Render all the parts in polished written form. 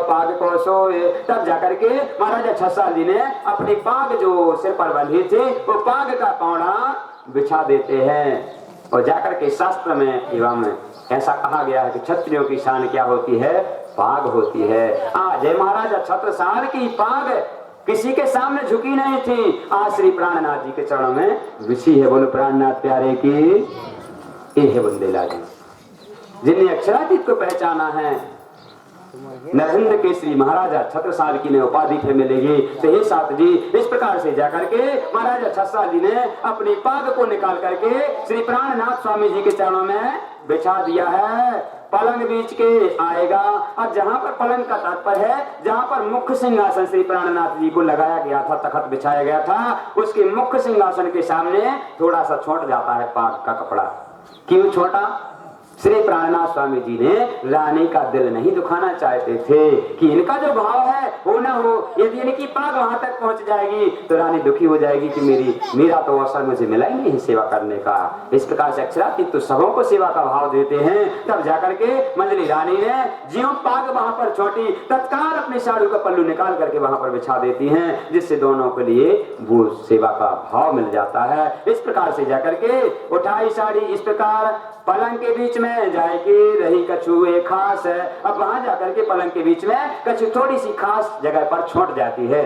पाग को सोए। तब जाकर के महाराजा छसाल जी ने अपनी पाग जो सिर पर बंधी थी वो पाग का कौड़ा बिछा देते हैं। और जाकर के शास्त्र में एवं ऐसा कहा गया है कि क्षत्रियों की शान क्या होती है, पाग होती है। आज महाराजा छत्रसाल की पाग किसी के सामने झुकी नहीं थी, आज श्री प्राणनाथ जी के चरणों में बिछी है। बोलो प्राणनाथ प्यारे की ये है बुंदेला जी, जिन्हें अक्षरातीत को पहचाना है। नरेंद्र केसरी महाराजा छत्रसाल की ने उपाधि फिर मिलेगी। तो हे साथ जी, इस प्रकार से जाकर के महाराजा छत्रसाल जी ने अपनी पाग को निकाल करके श्री प्राणनाथ स्वामी जी के चरणों में बिछा दिया है। पलंग बीच के आएगा। अब जहाँ पर पलंग का तात्पर्य है, जहाँ पर मुख्य सिंहासन श्री प्राणनाथ जी को लगाया गया था, तखत बिछाया गया था, उसके मुख्य सिंहासन के सामने थोड़ा सा छोट जाता है पाग का कपड़ा। क्यों छोटा? श्री प्राणनाथ स्वामी जी ने रानी का दिल नहीं दुखाना चाहते थे कि इनका जो भाव है वो ना हो। यदि इनकी पाग वहां तक पहुंच जाएगी तो रानी दुखी हो जाएगी कि मेरा तो अवसर मुझे मिला ही नहीं सेवा करने का। इस प्रकार से अक्षरातीत तो सबों को सेवा का भाव देते हैं। तब जाकर के मंजली रानी ने ज्यों पाग वहां पर छोटी, तत्काल अपनी साड़ी का पल्लू निकाल करके वहां पर बिछा देती हैं, जिससे दोनों के लिए वो सेवा का भाव मिल जाता है। इस प्रकार से जाकर के उठाई साड़ी, इस प्रकार पलंग के बीच में जाएगी, रही कछु एक खास है। अब वहां जाकर के पलंग के बीच में कछु थोड़ी सी खास जगह पर छोट जाती है।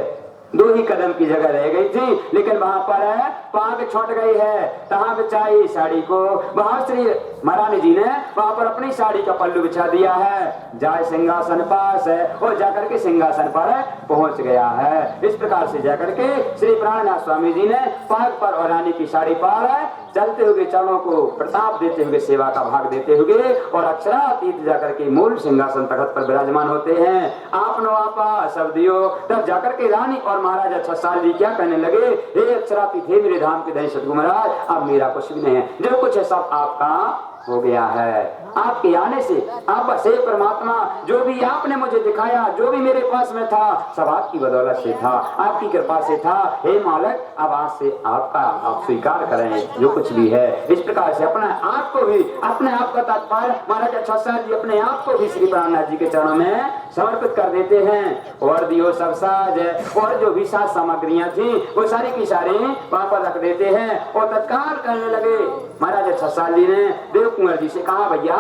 2 ही कदम की जगह रह गई थी, लेकिन वहां पर पाग छोट गई है। तहां बिछाई साड़ी को, वहां श्री महारानी जी ने वहां पर अपनी साड़ी का पल्लू बिछा दिया है। जाए सिंहासन पास है और जाकर के सिंहासन पर पहुंच गया है। इस प्रकार से जाकर के श्री प्राणनाथ स्वामी जी ने पाग पर और रानी की साड़ी पर चलते हुए चरणों को प्रताप देते हुए सेवा का भाग देते हुए और अक्षरातीत जाकर के मूल सिंहासन तखत पर विराजमान होते हैं। आपनो आपा सब दियो। तब जाकर के रानी और महाराजा छत्रसाल जी क्या कहने लगे, हे अक्षरातीत, हे मेरे धाम के धनी सद्गुरु महाराज, अब मेरा कुछ भी नहीं है, जो कुछ है सब आपका हो गया है। आपके आने से आप बस हे परमात्मा, जो भी आपने मुझे दिखाया, जो भी मेरे पास में था, सब आपकी बदौलत से था, आपकी कृपा से था। हे मालिक, अब आज से आपका आप स्वीकार करें जो कुछ भी है। इस प्रकार से अपने आप को भी, अपने आप का तात्पर्य महाराजा छत्रसाल जी अपने आप को भी श्री प्राणनाथ जी के चरणों में समर्पित कर देते हैं। और दियो सब साज, और जो भी साज सामग्रियां थी वो सारी की सारी वहां पर रख देते हैं। और तत्काल कहने लगे, महाराजा छत्रसाल जी ने देव कुंवर जी से कहा, भैया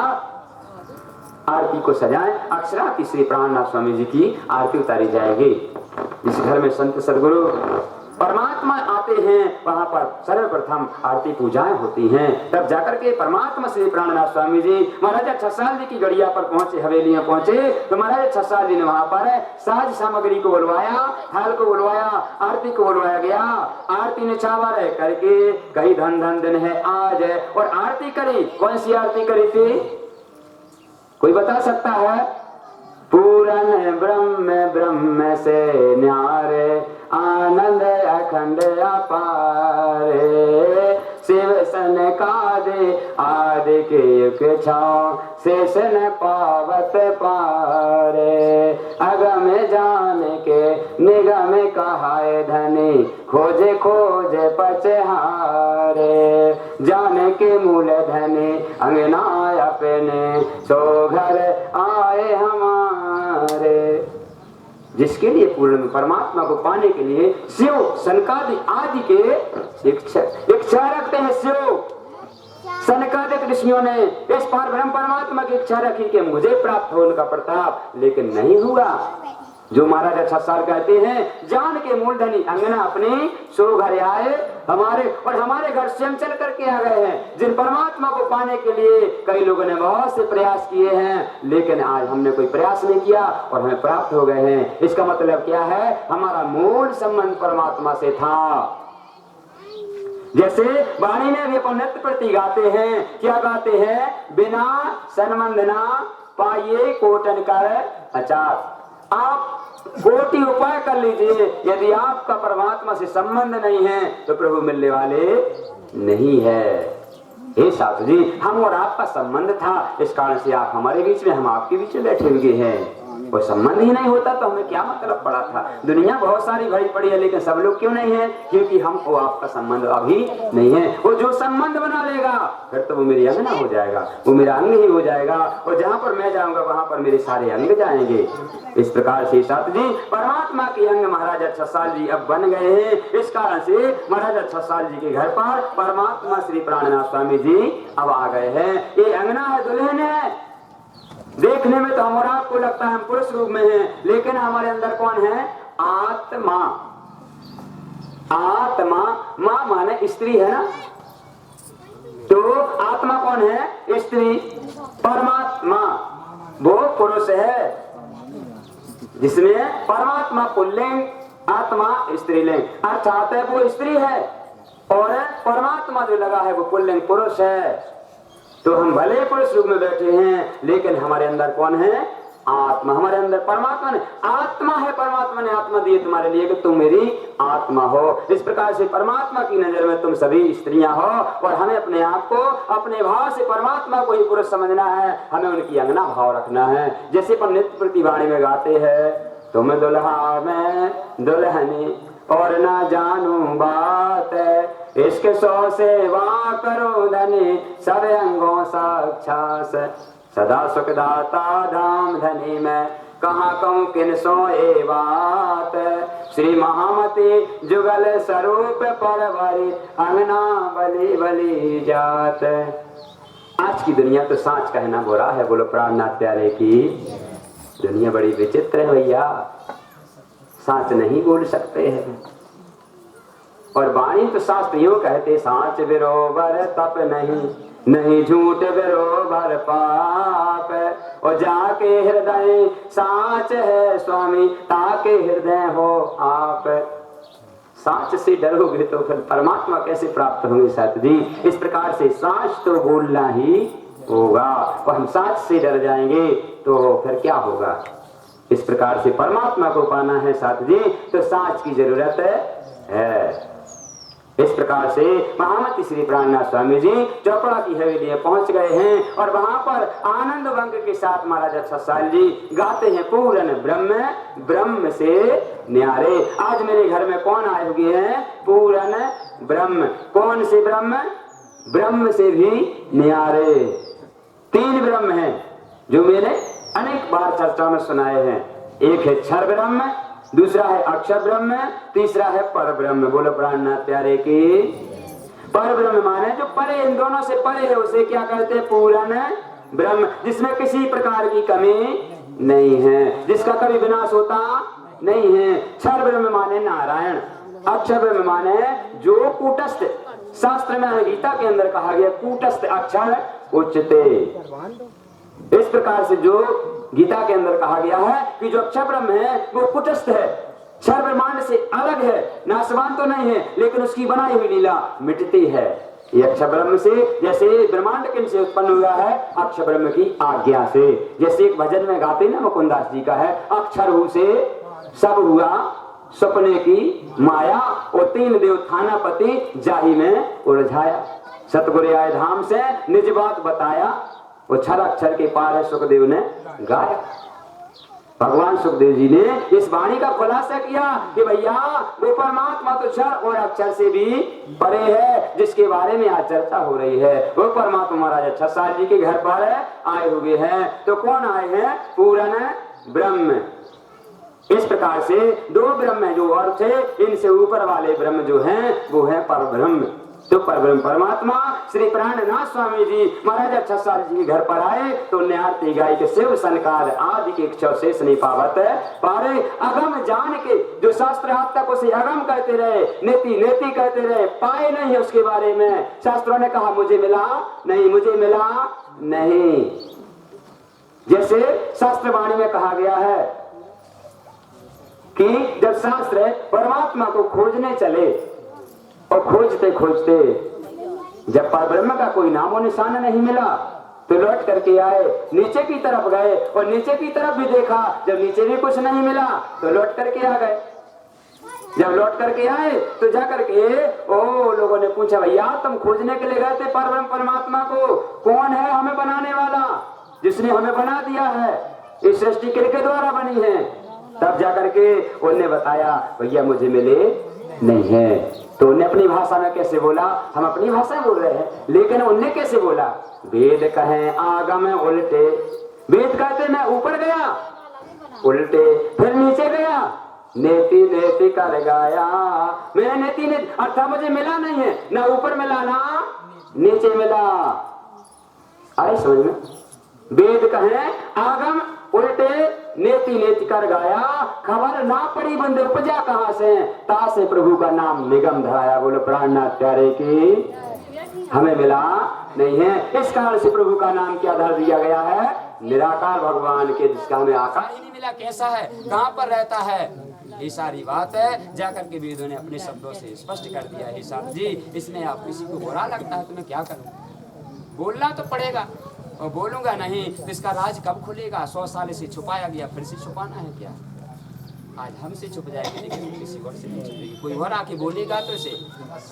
आरती को सजाएं। अक्षरातीत श्री प्राणनाथ स्वामी जी की आरती उतारी जाएगी। जिस घर में संत सदगुरु परमात्मा आते हैं वहां पर सर्वप्रथम आरती पूजाएं होती हैं। तब जाकर के परमात्मा श्री प्राणनाथ स्वामी जी महाराजा छत्रसाल जी की गड़िया पर पहुंचे, हवेलियां पहुंचे, तो महाराजा छत्रसाल जी ने वहां पर साज सामग्री को बुलवाया, थाल को बुलवाया, आरती को बुलवाया गया। आरती निछावर करके कहीं धन धन दिन है आज है, और आरती करी। कौन सी आरती करी थी, कोई बता सकता है? पूरन ब्रह्म ब्रह्म से न्यारे, आनंद अखंड अपारे, शिव सन कादे आदि के युग छाओ, शेष न पावत पारे। अगम जान के निगम कहाए धनी, खोजे खोजे पचहारे। जान के मूल धनी अंगना अपने, सो घर आए हमारे। जिसके लिए पूर्ण परमात्मा को पाने के लिए शिव सनकादि आदि के इच्छा रखते हैं। शिव सनकादिक ऋषियों ने इस पार ब्रह्म परमात्मा की इच्छा रखी कि मुझे प्राप्त हो उनका प्रताप, लेकिन नहीं हुआ। जो महाराजा छत्रसाल कहते हैं, जान के मूलधनी अंगना अपनी, सो घर आए हमारे, और हमारे घर स्वयं चल करके आ गए हैं। जिन परमात्मा को पाने के लिए कई लोगों ने बहुत से प्रयास किए हैं, लेकिन आज हमने कोई प्रयास नहीं किया और हमें प्राप्त हो गए हैं। इसका मतलब क्या है, हमारा मूल संबंध परमात्मा से था। जैसे वाणी में भी अपन नृत्य प्रति गाते हैं, क्या गाते हैं, बिना संबंध ना पाइए कोटन कर अचार। आप कोटि उपाय कर लीजिए, यदि आपका परमात्मा से संबंध नहीं है तो प्रभु मिलने वाले नहीं है। हे साधु जी, हम और आपका संबंध था, इस कारण से आप हमारे बीच में, हम आपके बीच में बैठे हुए हैं। वो संबंध ही नहीं होता तो हमें क्या मतलब पड़ा था। दुनिया बहुत सारी भरी पड़ी है, लेकिन सब लोग क्यों नहीं है? क्योंकि हमको आपका संबंध अभी नहीं है। वो जो संबंध बना लेगा फिर तो वो मेरी अंग ना हो जाएगा, वो मेरा अंग ही हो जाएगा, और जहां पर मैं जाऊंगा वहां पर मेरे सारे अंग जाएंगे। इस प्रकार से साथ जी परमात्मा के अंग महाराजा छसाल जी अब बन गए हैं। इस कारण से महाराजा छसाल जी के घर पर परमात्मा श्री प्राणनाथ स्वामी जी अब आ गए हैं। ये अंगना है, दुल्हन है। देखने में तो हम और आपको लगता है हम पुरुष रूप में हैं, लेकिन हमारे अंदर कौन है? आत्मा। आत्मा, मां माने स्त्री है ना, तो आत्मा कौन है? स्त्री। परमात्मा वो पुरुष है, जिसमें परमात्मा पुल्लिंग, आत्मा स्त्रीलिंग, अर्थात वो स्त्री है और परमात्मा जो लगा है वो पुल्लिंग पुरुष है। तो हम भले पुरुष रूप में बैठे हैं, लेकिन हमारे अंदर कौन है? आत्मा। हमारे अंदर परमात्मा ने आत्मा है, परमात्मा ने आत्मा दी तुम्हारे लिए कि तुम मेरी आत्मा हो। इस प्रकार से परमात्मा की नजर में तुम सभी स्त्रियां हो, और हमें अपने आप को अपने भाव से परमात्मा को ही पुरुष समझना है, हमें उनकी अंगना भाव रखना है। जैसे पर नित्य प्रतिवाणी में गाते हैं, तुम दुल्हा में दुल्हनी और ना जानू बात, इश्क सौ सेवा करो धनी सब अंगों साक्षात, सदा सुखदाता धाम धनी में कहाँ कहूँ किन सो ए बात, श्री महामती जुगल स्वरूप परवरी अंगना बली बली जात। आज की दुनिया तो सांच कहना बुरा है, बोलो प्राणनाथ प्यारे की दुनिया बड़ी विचित्र है भैया, सांच नहीं बोल सकते हैं। और वाणी तो शास्त्र यूं कहते, सांच बिरोबर तप नहीं, नहीं झूठ बिरोबर पाप, और जाके हृदय सांच है स्वामी ताके हृदय हो आप। सांच से डरोगे तो फिर परमात्मा कैसे प्राप्त होंगे साथ जी? इस प्रकार से सांच तो बोलना ही होगा, और हम सांच से डर जाएंगे तो फिर क्या होगा? इस प्रकार से परमात्मा को पाना है साथ जी, तो सांच की जरूरत है। इस प्रकार से महामती श्री प्राणनाथ स्वामी जी चौपड़ा की हवेली पहुंच गए हैं, और वहां पर आनंद भंग के साथ महाराजा छसाल जी गाते हैं, पूरन ब्रह्म ब्रह्म से न्यारे। आज मेरे घर में कौन आए हुए हैं? पूरन ब्रह्म। कौन से ब्रह्म? ब्रह्म से भी न्यारे। तीन ब्रह्म हैं जो मैंने अनेक बार चर्चा में सुनाए हैं। एक है क्षर ब्रह्म, दूसरा है अक्षर ब्रह्म, तीसरा है पर ब्रह्म। बोलो प्राणनाथ प्यारे की। पर ब्रह्म माने जो परे, इन दोनों से परे है, उसे क्या कहते हैं? पूर्ण ब्रह्म, जिसमें किसी प्रकार की कमी नहीं है, जिसका कभी विनाश होता नहीं है। क्षर ब्रह्म माने नारायण, अक्षर ब्रह्म माने जो कूटस्थ, शास्त्र में गीता के अंदर कहा गया कूटस्थ अक्षर उच्चते। इस प्रकार से जो गीता के अंदर कहा गया है कि जो अक्षर ब्रह्म है वो कुटस्थ है, क्षर ब्रह्मांड से अलग है, नाशवान तो नहीं है, लेकिन उसकी बनाई हुई लीला मिटती है। ये अक्षर ब्रह्म से, जैसे ब्रह्मांड किन से उत्पन्न हुआ है? अक्षर ब्रह्म की आज्ञा से। जैसे एक भजन में गाते ना मुकुंदास जी का है, अक्षर हु से सब हुआ सपने की माया, और तीन देव थानापति जाही में उलझाया, सतगुरु आए धाम से निज बात बताया, वो क्षर अक्षर के पार है सुखदेव ने गाया। भगवान सुखदेव जी ने इस वाणी का खुलासा किया कि भैया वो परमात्मा तो क्षर और अक्षर से भी परे है, जिसके बारे में आज चर्चा हो रही है। वो परमात्मा महाराजा छसाल जी के घर पर आए हुए हैं। तो कौन आए हैं? पूरन ब्रह्म। इस प्रकार से दो ब्रह्म है जो और थे, इनसे ऊपर वाले ब्रह्म जो हैं वो है पर ब्रह्म। तो परब्रह्म परमात्मा श्री प्राणनाथ स्वामी जी महाराजा छसाल जी के घर पर आए तो न्यारती गाय के शिव संकार आदि के इच्छा शेष नहीं पावत पारे। अगम जान के जो शास्त्र आज तक उसे अगम कहते रहे, नेति नेति कहते रहे, पाए नहीं है उसके बारे में। शास्त्रों ने कहा मुझे मिला नहीं, मुझे मिला नहीं। जैसे शास्त्र वाणी में कहा गया है कि जब शास्त्र परमात्मा को खोजने चले और खोजते खोजते जब परब्रह्म का कोई नामो निशान नहीं मिला तो लौट करके आए, नीचे की तरफ गए और नीचे की तरफ भी देखा, जब नीचे भी कुछ नहीं मिला तो लौट करके आ गए। जब लौट करके आए तो जाकर के ओ लोगों ने पूछा, भैया तुम खोजने के लिए गए थे परब्रह्म परमात्मा को, कौन है हमें बनाने वाला, जिसने हमें बना दिया है? इस सृष्टि किनके द्वारा बनी है? तब जाकर के उनने बताया भैया मुझे मिले नहीं है। तो उनने अपनी भाषा में कैसे बोला? हम अपनी भाषा में बोल रहे हैं, लेकिन उनने कैसे बोला? वेद कहें आगम उल्टे, वेद कहते मैं ऊपर गया उल्टे, फिर नीचे गया नेति नेति कर गाया। मैंने नेति ने अर्थात मुझे मिला नहीं है, ना ऊपर मिला ना नीचे मिला। आए समझ में? वेद कहें आगम उल्टे नेति नेति कर गाया, खबर ना पड़ी बंदे उपजा कहां से, तासे प्रभु का नाम निगम धराया। बोलो प्राणनाथ प्यारे की हमें मिला नहीं है। इस कारण से प्रभु का नाम क्या धर दिया गया है? निराकार भगवान के, जिसका हमें आकार ही नहीं मिला। कैसा है, कहां पर रहता है, ये सारी बात है जाकर के वेदों ने अपने शब्दों से स्पष्ट कर दिया है। साहब जी इसमें आप किसी को बुरा लगता है तो मैं क्या करूं? बोलना तो पड़ेगा, और बोलूंगा नहीं तो इसका राज कब खुलेगा? 100 साल से छुपाया गया, फिर से छुपाना है क्या? आज हमसे छुप जाएगी, लेकिन किसी और से नहीं छुपेगी। कोई और आके बोलेगा तो इसे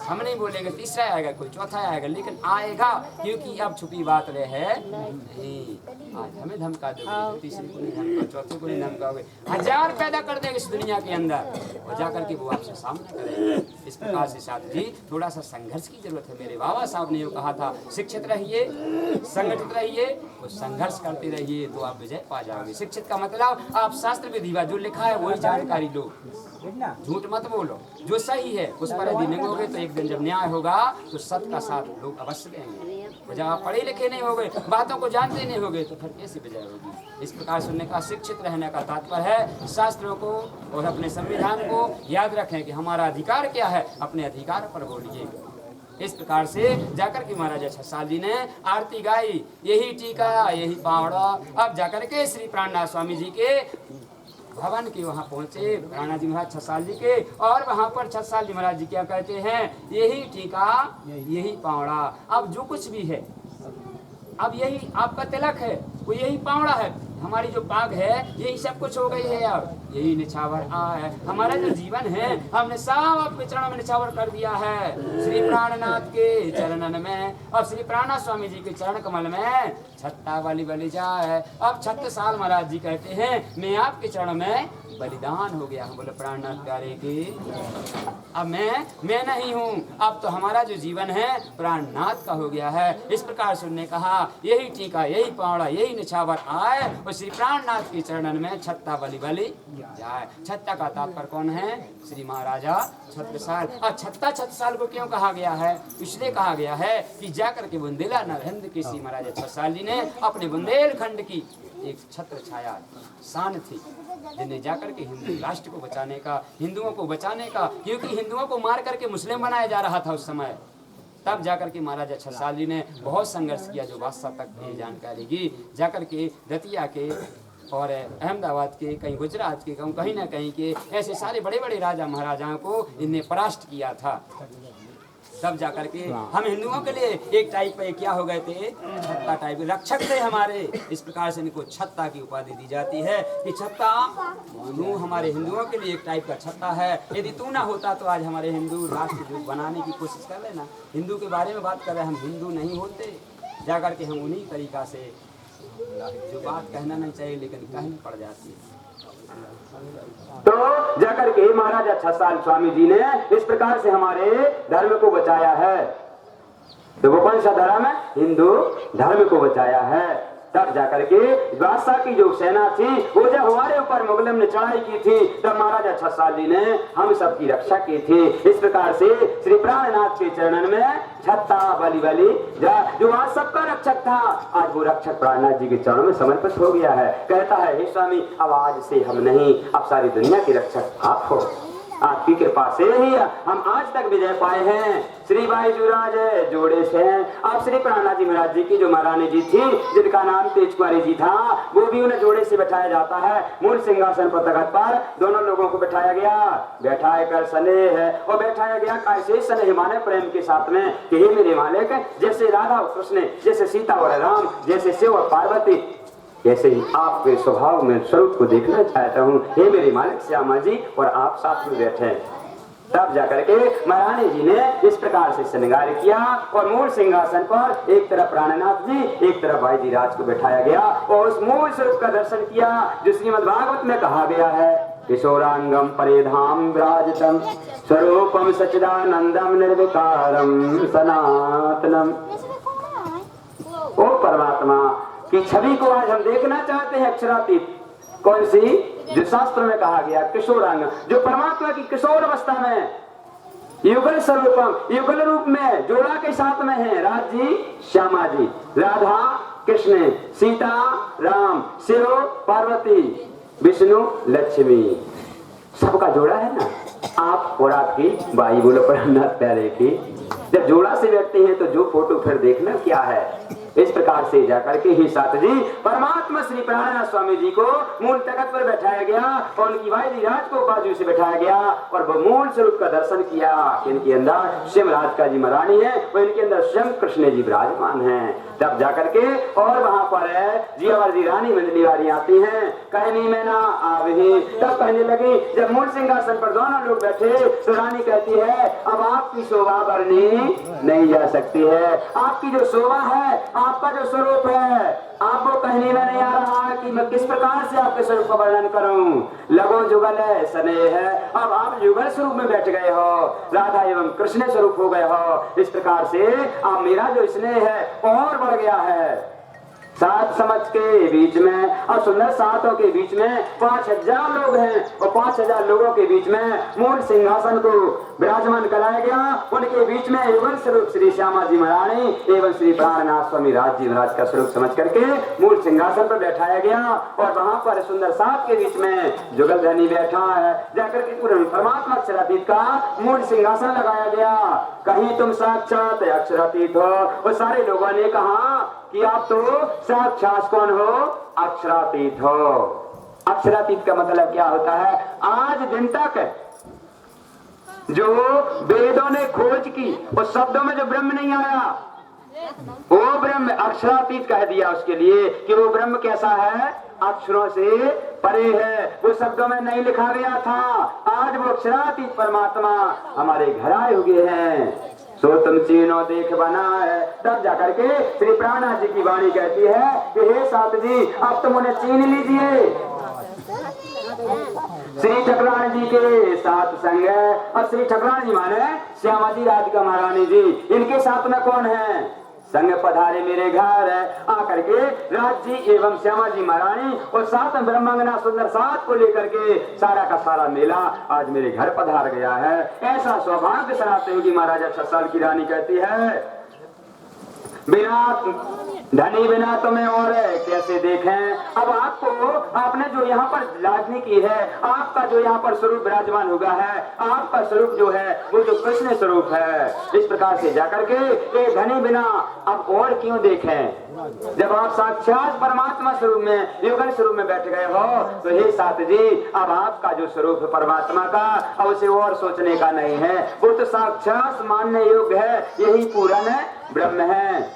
हम नहीं बोलेंगे, तीसरा आएगा, कोई चौथा आएगा, लेकिन आएगा, क्योंकि अब छुपी बात रहे है नहीं। आज हमें धमका दोगे, तीसरे को नहीं धमका, चौथे को नहीं धमकाओगे, 1000 पैदा कर देंगे इस दुनिया के अंदर, और जाकर के वो आपसे सामना करेंगे। इस प्रकार से साथ जी थोड़ा सा संघर्ष की जरूरत है। मेरे बाबा साहब ने कहा था शिक्षित रहिए, संगठित रहिए, और संघर्ष करते रहिए तो आप विजय पा जाओगे। शिक्षित का मतलब आप शास्त्र विधिवा जो लिखा है वही जानकारी लो, झूठ मत बोलो, जो सही है उस पर यदि निभाओगे तो एक दिन जब न्याय होगा तो सत्य का साथ लोग अवश्य देंगे। जब आप पढ़े लिखे नहीं होगे, बातों को जानते नहीं होगे, तो फिर कैसे विजय होगी? इस प्रकार सुनने का शिक्षित रहने का तात्पर्य है शास्त्रों को और अपने संविधान को याद रखें कि हमारा अधिकार क्या है, अपने अधिकार पर बोलिए। इस प्रकार से जाकर के महाराजा छसाल जी ने आरती गाई, यही टीका यही पावड़ा। अब जाकर के श्री प्राणनाथ स्वामी जी के भवन के वहाँ पहुँचे प्राणनाथ जी महाराज छसाल जी के, और वहाँ पर छसाल जी महाराज जी क्या कहते हैं? यही टीका यही पावड़ा। अब जो कुछ भी है, अब यही आपका तिलक है, वो यही पावड़ा है, हमारी जो पाग है यही सब कुछ हो गई है। अब यही निछावर आ है, हमारा जो जीवन है हमने सब आपके चरणों में निछावर कर दिया है, श्री प्राणनाथ के चरणन में। और श्री प्राणनाथ स्वामी जी के चरण कमल में छत्ता बलि बलि जाए। अब 36 साल महाराज जी कहते हैं मैं आपके चरण में बलिदान हो गया हूँ। बोले प्राणनाथ प्यारे की अब मैं नहीं हूँ, अब तो हमारा जो जीवन है प्राणनाथ का हो गया है। इस प्रकार से उन्होंने कहा यही टीका यही पावड़ा यही निछावर आए, और श्री प्राणनाथ के चरणन में छत्ता बलि बलि जाए। छत्ता का तात्पर्य कौन है? श्री महाराजा छत्रसाल। और छत्ता छत्रसाल को क्यों कहा गया है? इसलिए कहा गया है कि जाकर के बुंदेला नरहिंद के श्री महाराजा छत्रसाल जी ने अपने बुंदेलखंड की एक छत्र छाया शान थी, जिन्हें जाकर के हिंदू राष्ट्र को बचाने का, हिंदुओं को बचाने का, क्योंकि हिंदुओं को मार करके मुस्लिम बनाया जा रहा था उस समय। तब जाकर के महाराजा छत्रसाल जी ने बहुत संघर्ष किया, जो बादशाह तक ये जानकारी की। जाकर के दतिया के और अहमदाबाद के, कहीं गुजरात के, कहीं ना कहीं के, ऐसे सारे बड़े बड़े राजा महाराजाओं को इनने परास्त किया था। तब जाकर के हम हिंदुओं के लिए एक टाइप पे क्या हो गए थे? छत्ता टाइप रक्षक थे हमारे। इस प्रकार से इनको छत्ता की उपाधि दी जाती है कि छत्ता तू हमारे हिंदुओं के लिए एक टाइप का छत्ता है। यदि तू ना होता तो आज हमारे हिंदू राष्ट्र बनाने की कोशिश कर रहे ना, हिंदू के बारे में बात कर रहे, हम हिंदू नहीं होते। जाकर के हम उन्हीं तरीका से जो बात कहना नहीं चाहिए लेकिन कहनी पड़ जाती है। तो जाकर के महाराजा छसाल स्वामी जी ने इस प्रकार से हमारे धर्म को बचाया है। तो वो कौन सा धर्म है? हिंदू धर्म को बचाया है। तब जाकर के बादशाह की जो सेना थी वो जब हमारे ऊपर मुगलम ने चढ़ाई की थी, तब महाराजा छसाल जी ने हम सबकी रक्षा की थी। इस प्रकार से श्री प्राणनाथ के चरणन में छत्ता बलि बलि जो आज सबका रक्षक था, आज वो रक्षक प्राणनाथ जी के चरणों में समर्पित हो गया है। कहता है हे स्वामी अब आज से हम नहीं, अब सारी दुनिया के रक्षक आप हो। आपकी कृपा से ही हम आज तक विजय पाए हैं। श्री भाई जुराज जोड़े से आप श्री प्राणनाथ जी महाराज जी की जो महारानी जी थी, जिनका नाम तेज कुमारी जी था, वो भी उन्हें जोड़े से बैठाया जाता है। मूल सिंहासन पर तख्त पर दोनों लोगों को बैठाया गया, बैठाया कर स्नेह है और बैठाया गया कैसे स्नेह माने प्रेम के साथ में कि हे मेरे मालिक, जैसे राधा और कृष्ण, जैसे सीता और राम, जैसे शिव और पार्वती, ऐसे ही आपके स्वभाव में स्वरूप को देखना चाहता हूँ। हे मेरे मालिक श्यामा जी, और आप साथ में बैठे। तब जाकर के महारानी जी ने इस प्रकार से श्रृंगार किया और मूल सिंहासन पर एक तरफ प्राणनाथ जी, एक तरफ भाई जी राज को बैठाया गया और उस मूल स्वरूप का दर्शन किया जो श्रीमद् भागवत में कहा गया है। किशोरांगम परिधाम विराजितम स्वरूपम सच्चिदानंदम निर्विकारम सनातनम। ओ परमात्मा की छवि को आज हम देखना चाहते हैं, अक्षरातीत। कौन सी? जो शास्त्र में कहा गया किशोरांग, जो परमात्मा की किशोर अवस्था में युगल स्वरूपम, युगल रूप में जोड़ा के साथ में है। राज जी श्यामा जी, राधा कृष्ण, सीता राम, शिव पार्वती, विष्णु लक्ष्मी, सबका जोड़ा है ना। आप और आपकी बाई बोलो परमनाथ प्यारे की जब जोड़ा से बैठते हैं तो जो फोटो फिर देखना क्या है। इस प्रकार से जाकर के ही साथ जी परमात्मा श्री प्राणनाथ स्वामी जी को मूल तखत पर बैठाया गया और उनकी भाई जी राज को बाजू से बैठाया गया और वो मूल स्वरूप का दर्शन किया। इनके अंदर स्वयं राधिका जी महारानी है, वो इनके अंदर स्वयं कृष्ण जी विराजमान हैं। तब जाकर के और वहां पर जियावर जी रानी मंडली वाली आती हैं, कहनी में ना आवे। तब कहने लगी, जब मूल सिंहासन पर दोनों लोग बैठे तो रानी कहती है अब आपकी शोभा बढ़नी नहीं जा सकती है। आपकी जो शोभा है, आपका जो स्वरूप है, आपको कहने में नहीं आ रहा है कि मैं किस प्रकार से आपके स्वरूप का वर्णन करूं। लगो जुगल है स्नेह है, अब आप युगल स्वरूप में बैठ गए हो, राधा एवं कृष्ण स्वरूप हो गए हो। इस प्रकार से अब मेरा जो स्नेह है और बढ़ गया है। सात समझ के बीच में और सुंदर सातों के बीच में 5000 लोग हैं और 5000 लोगों के बीच में मूल सिंहासन को विराजमान कराया गया। उनके बीच में युगल स्वरूप श्री श्यामा जी महारानी एवं श्री प्राणनाथ स्वामी राज जी महाराज का स्वरूप समझ करके मूल सिंहासन पर बैठाया गया और वहां पर सुंदर सात के बीच में जुगल धनी बैठा है। जाकर के पूरे परमात्मा अक्षरातीत का मूल सिंहासन लगाया गया। कहीं तुम साक्षात अक्षरातीत हो। और सारे लोगों ने कहा कि आप तो साक्षात कौन हो? अक्षरातीत हो। अक्षरातीत का मतलब क्या होता है? आज दिन तक जो वेदों ने खोज की उस शब्दों में जो ब्रह्म नहीं आया, वो ब्रह्म अक्षरातीत कह दिया उसके लिए कि वो ब्रह्म कैसा है? अक्षरों से परे है, वो शब्दों में नहीं लिखा गया था। आज वो अक्षरातीत परमात्मा हमारे घर आए हुए हैं। सो तुम चीनो देख बना है। तब जाकर के श्री प्राणनाथ जी की वाणी कहती है कि हे सात जी अब तुम उन्हें चीन लीजिए। श्री ठकुरानी जी के साथ संग है और श्री ठकुरानी जी माने श्यामा जी राधिका महारानी जी, इनके साथ में कौन है? संग पधारे मेरे घर आकर के राज जी एवं श्यामा जी महारानी और साथ में ब्रह्मांगना सुंदर सात को लेकर के सारा का सारा मेला आज मेरे घर पधार गया है। ऐसा सौभाग्य सनाते हुए महाराजा 6 साल की रानी कहती है बिना धनी बिना तुम्हें और कैसे देखें। अब आपको आपने जो यहाँ पर लाजनी की है, आपका जो यहाँ पर स्वरूप विराजमान हुआ है, आपका स्वरूप जो है वो जो कृष्ण स्वरूप है। इस प्रकार से जाकर के धनी बिना अब और क्यों देखें? जब आप साक्षात परमात्मा स्वरूप में युगल स्वरूप में बैठ गए हो तो हे साथ जी अब आपका जो स्वरूप है परमात्मा का, अब उसे और सोचने का नहीं है। वो तो साक्षात मानने योग्य है, यही पूर्ण ब्रह्म है,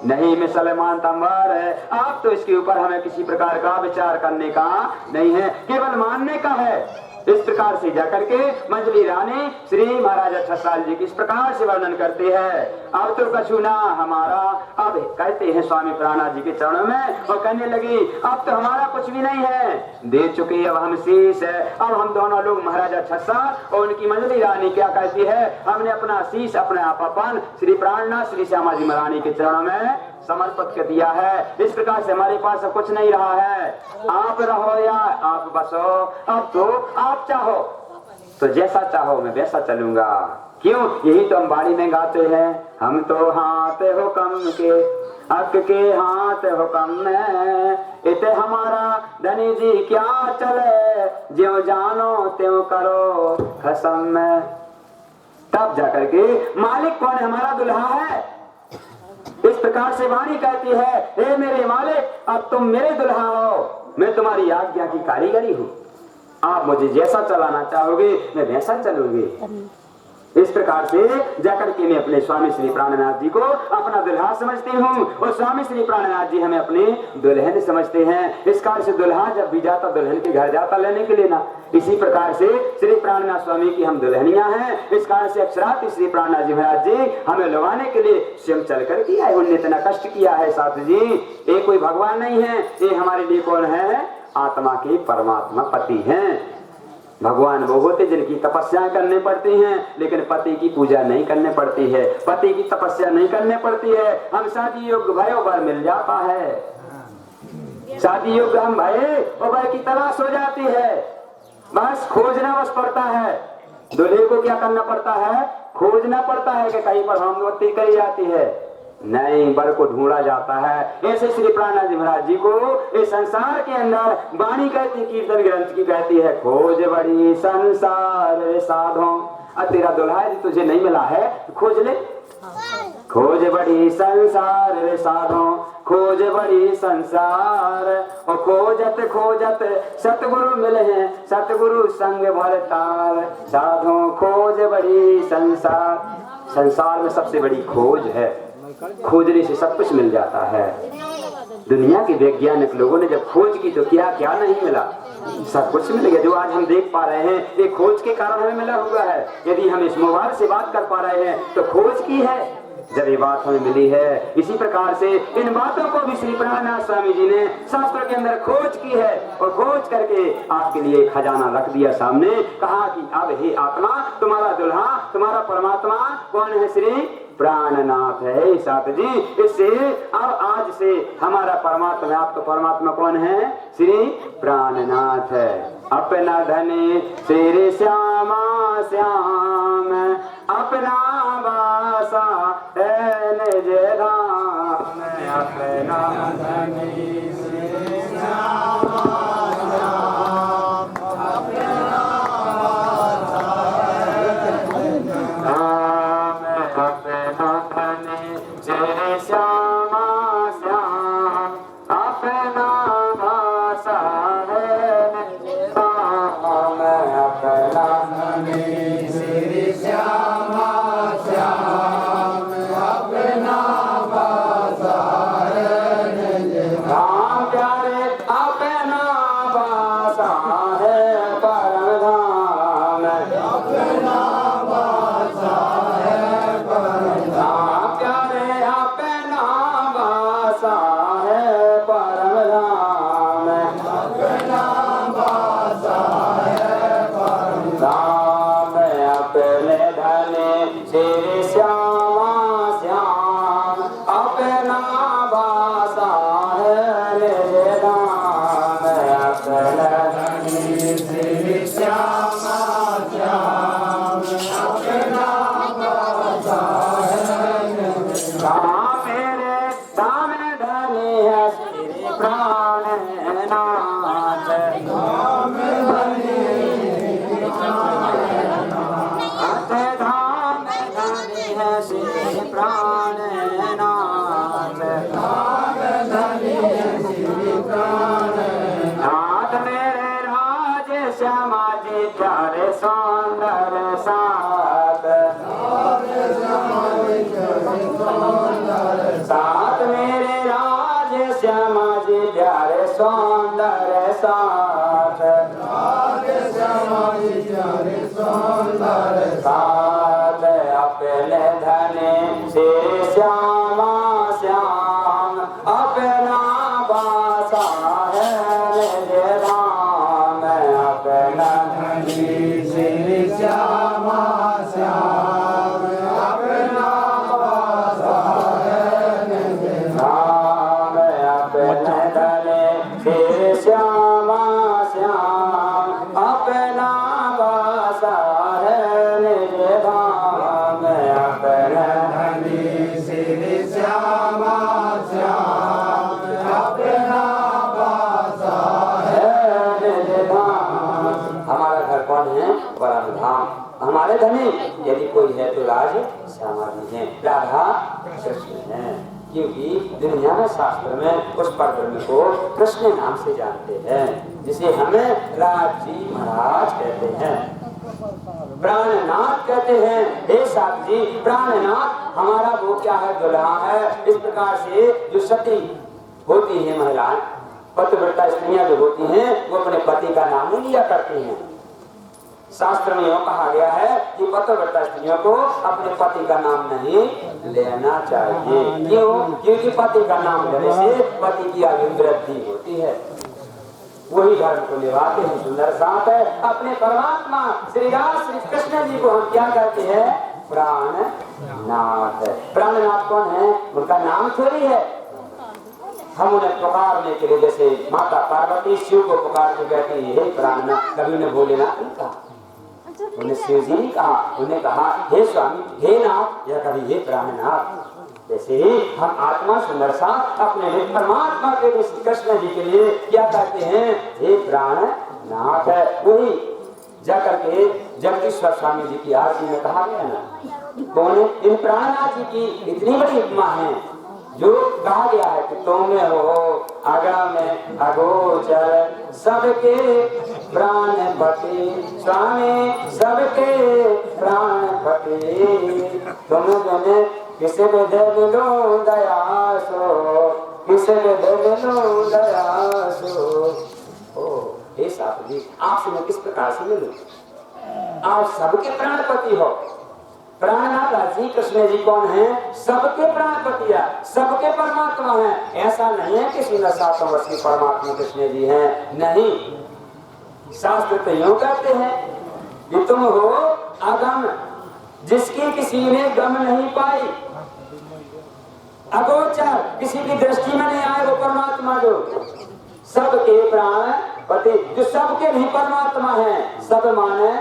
नहीं मिसल मानतंबर है। आप तो इसके ऊपर हमें किसी प्रकार का विचार करने का नहीं है, केवल मानने का है। इस प्रकार से जाकर के मंजली रानी श्री महाराजा 6 साल जी की इस प्रकार से वर्णन करते हैं। अब तो कछु ना हमारा, अब कहते हैं स्वामी प्राणनाथ जी के चरणों में और कहने लगी अब तो हमारा कुछ भी नहीं है, दे चुके अब हम शीश है। अब हम दोनों लोग महाराजा 6 साल और उनकी मंजली रानी क्या कहती है, हमने अपना शीश अपने आपन श्री प्राणनाथ श्री श्यामा जी महारानी के चरणों में समर्पित कर दिया है। इस प्रकार से हमारे पास अब कुछ नहीं रहा है, आप रहो या आप बसो। अब तो आप चाहो तो जैसा चाहो मैं वैसा चलूंगा। क्यों? यही तो हम बाड़ी में गाते हैं, हम तो हाथ हुक्म के हक के हाथ हुक्म में इते हमारा धनी जी क्या चले, ज्यों जानो त्यों करो खसम में। तब जाकर के मालिक कौन है? हमारा दुल्हा है। इस प्रकार से वाणी कहती है हे मेरे मालिक अब तुम मेरे दुल्हा हो, मैं तुम्हारी आज्ञा की कारीगरी हूँ। आप मुझे जैसा चलाना चाहोगे मैं वैसा चलूंगी। इस प्रकार से जाकर के मैं अपने स्वामी श्री प्राणनाथ जी को अपना दुल्हा समझती हूँ और स्वामी श्री प्राणनाथ जी हमें अपने दुल्हन समझते हैं। इस कारण से दुल्हा जब भी जाता दुल्हन के घर जाता लेने के लिए ना, इसी प्रकार से श्री प्राणनाथ स्वामी की हम दुल्हनियां हैं। इस कारण से अक्षरात श्री प्राणनाथ जी महाराज जी हमें लुभाने के लिए स्वयं चल कर किया है। उन्होंने इतना कष्ट किया है साथ जी। ये कोई भगवान नहीं है, ये हमारे लिए कौन है? आत्मा के परमात्मा पति हैं। भगवान वो होते जिनकी तपस्या करनी पड़ती हैं, लेकिन पति की पूजा नहीं करनी पड़ती है, पति की तपस्या नहीं करनी पड़ती है। हम शादी योग्य भयो वर मिल जाता है, शादी योग्य हम भय और वर की तलाश हो जाती है। बस खोजना बस पड़ता है। दूल्हे को क्या करना पड़ता है? खोजना पड़ता है कि कहीं पर होमवती करी जाती है, नहीं, वर को ढूंढा जाता है। ऐसे श्री प्राणनाथ जी महाराज जी को इस संसार के अंदर वाणी कहती, कीर्तन ग्रंथ की कहती है, खोज बड़ी संसार साधो। अब तेरा दुल्हा यदि तुझे नहीं मिला है तो खोज ले। खोज बड़ी संसार साधो, खोज बड़ी संसार और खोजत खोजत सतगुरु मिले हैं, सतगुरु संग भरतार साधो खोज बड़ी संसार। संसार में सबसे बड़ी खोज है, खोजने से सब कुछ मिल जाता है। दुनिया के वैज्ञानिक लोगों ने जब खोज की तो क्या क्या नहीं मिला, सब कुछ मिल गया। जो आज हम देख पा रहे हैं ये खोज के कारण हमें मिला हुआ है। यदि हम इस मोबाइल से बात कर पा रहे हैं तो खोज की है, जब ये बात हमें मिली है। इसी प्रकार से इन बातों को भी श्री प्राणनाथ स्वामी जी ने शास्त्र के अंदर खोज की है और खोज करके आपके लिए खजाना रख दिया सामने। कहा कि अब हे आत्मा, तुम्हारा दुल्हा, तुम्हारा परमात्मा कौन है? श्री प्राणनाथ है साथ जी। इससे अब आज से हमारा परमात्मा है। आपका परमात्मा कौन है? श्री प्राणनाथ है। अपना धने श्री श्यामा श्याम, अपना वासा है निज धाम। अपना धने श्री श्यामा श्याम, अपना वासा है धाम। अपना धने श्री श्यामा श्याम, अपना वासा है निज धाम। अपना धने श्री श्यामा श्याम, अपना वासा है निज धाम। प्यारे अपना वासा है परम धाम, अपना वासा है परम धाम। प्यारे अपना वासा है परम धाम, अपना वासा है परम धाम। अपने धने श्री श्यामा श्याम, अपना वासा है निज धाम। अपने धने श्री श्यामा श्याम, अपना वासा है निज धाम। मेरे धाम धने है श्री प्राणनाथ, धाम धने धाम धने है श्री प्राणनाथ, धाम धने है श्री प्राणनाथ। मेरे राज श्यामा जी प्यारे सौंदर साथ, साथ मेरे राज श्यामा जी प्यारे सौंदर साथ, श्यामा जी प्यारे सौंदर साथ। अपने धने श्री श्यामा श्याम, अपना वासा है निज धाम। अपना धने श्री श्यामा श्याम, अपना वासा है निज धाम। अपने धने श्री श्यामा श्याम, अपना वासा है निज धाम। अपना धने श्री श्यामा श्याम, अपना वासा है निज धाम। हमारा घर कौन है? परम धाम। हमारे धनी यदि कोई है तो राज श्यामा जी हैं, राधा कृष्ण हैं। क्योंकि दुनिया में शास्त्र में उस परब्रह्म को कृष्ण नाम से जानते हैं, जिसे हमें राज जी महाराज कहते हैं। प्राणनाथ कहते हैं। हे साथ जी, प्राणनाथ हमारा वो क्या है, दुल्हा है। इस प्रकार से जो सती होती है महिलाएं, पतिव्रता स्त्रियां जो होती हैं, वो अपने पति का नाम नहीं लिया करती हैं। शास्त्र में यूँ कहा गया है कि पतिव्रता स्त्रियों को अपने पति का नाम नहीं लेना चाहिए। क्यों? क्योंकि पति का नाम लेने से पति की आयु वृद्धि होती है। वही धर्म को निभाते हैं। सुंदर साथ है। अपने परमात्मा श्री कृष्ण जी को हम क्या कहते हैं? प्राणनाथ। प्राणनाथ कौन है? उनका नाम थोड़ी है। हम उन्हें पुकारने के लिए, जैसे माता पार्वती शिव को पुकार के कहती है हे प्राणनाथ, कभी उन्हें भोलेनाथ नहीं कहा, उन्हें शिव जी नहीं कहा, उन्हें कहा हे स्वामी, हे नाथ, या कभी हे प्राणनाथ। जैसे ही हम आत्मा सुंदर सा अपने परमात्मा के कृष्ण जी के लिए क्या कहते हैं? हे प्राणनाथ है। वही जाकर के जगदीश्वर स्वामी जी की आरती में कहा गया ना, कौन है? इन प्राणनाथ जी की इतनी बड़ी उपमा है जो कहा गया है कि तुम हो अगम अगोचर सबके प्राणपति स्वामी, सबके प्राणपति। तुम जने किसे विधे मिलो दयासो, किसे विधे मिलो दयासो। ओ हे साथ जी, आपसे मैं किस प्रकार से मिलूं? आप सबके प्राणपति हो। प्राणनाथ जी कृष्ण जी कौन है? सबके प्राणपति है, सबके परमात्मा है। ऐसा नहीं है कि 7 वर्ष के परमात्मा कृष्ण जी हैं, नहीं। शास्त्र तो यूं कहते हैं कि तुम हो अगम, जिसकी किसी ने गम नहीं पाई, अगोचर, किसी की दृष्टि में नहीं आए वो परमात्मा जो सबके प्राणपति, जो सबके नहीं परमात्मा है। सब माने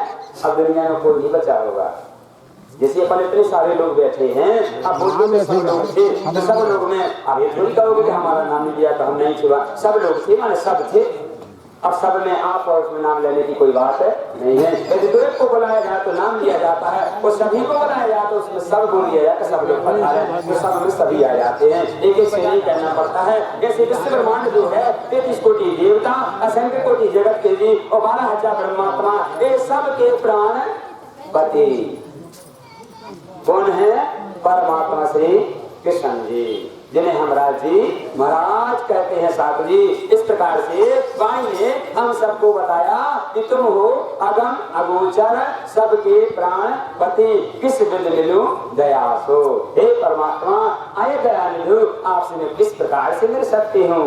अब दुनिया में कोई नहीं बचा होगा। जैसे अपन इतने सारे लोग बैठे हैं, अब सब लोग थे, तो सब लोग में अब ये थोड़ी कहोगे कि हमारा नाम नहीं दिया तो हम नहीं छुआ। सब लोग थे, माने सब थे। अब सब में आप और उसमें नाम लेने की कोई बात है नहीं है। यदि दो एक को बुलाया जाए तो नाम लिया जाता है, और सभी को बुलाया जाए तो उसमें सब बोल दिया जाता है, सब लोग पधारे तो सब में सभी आ जाते हैं। एक एक से नहीं कहना पड़ता है। ऐसे विश्व ब्रह्मांड जो है 33 कोटि देवता, असंख्य कोटि जगत के जी और 12,000 ब्रह्मात्मा, ये सब के प्राण पति कौन है? परमात्मा श्री कृष्ण जी, जिन्हें हम जी महाराज कहते हैं। साथ जी, इस प्रकार से वाणी ने हम सबको बताया कि तुम हो अगम अगोचर सबके प्राण पति, किस विध मिलूं दयासो। हे परमात्मा, आए दयानिधि, आपसे मैं किस प्रकार से मिल सकती हूँ?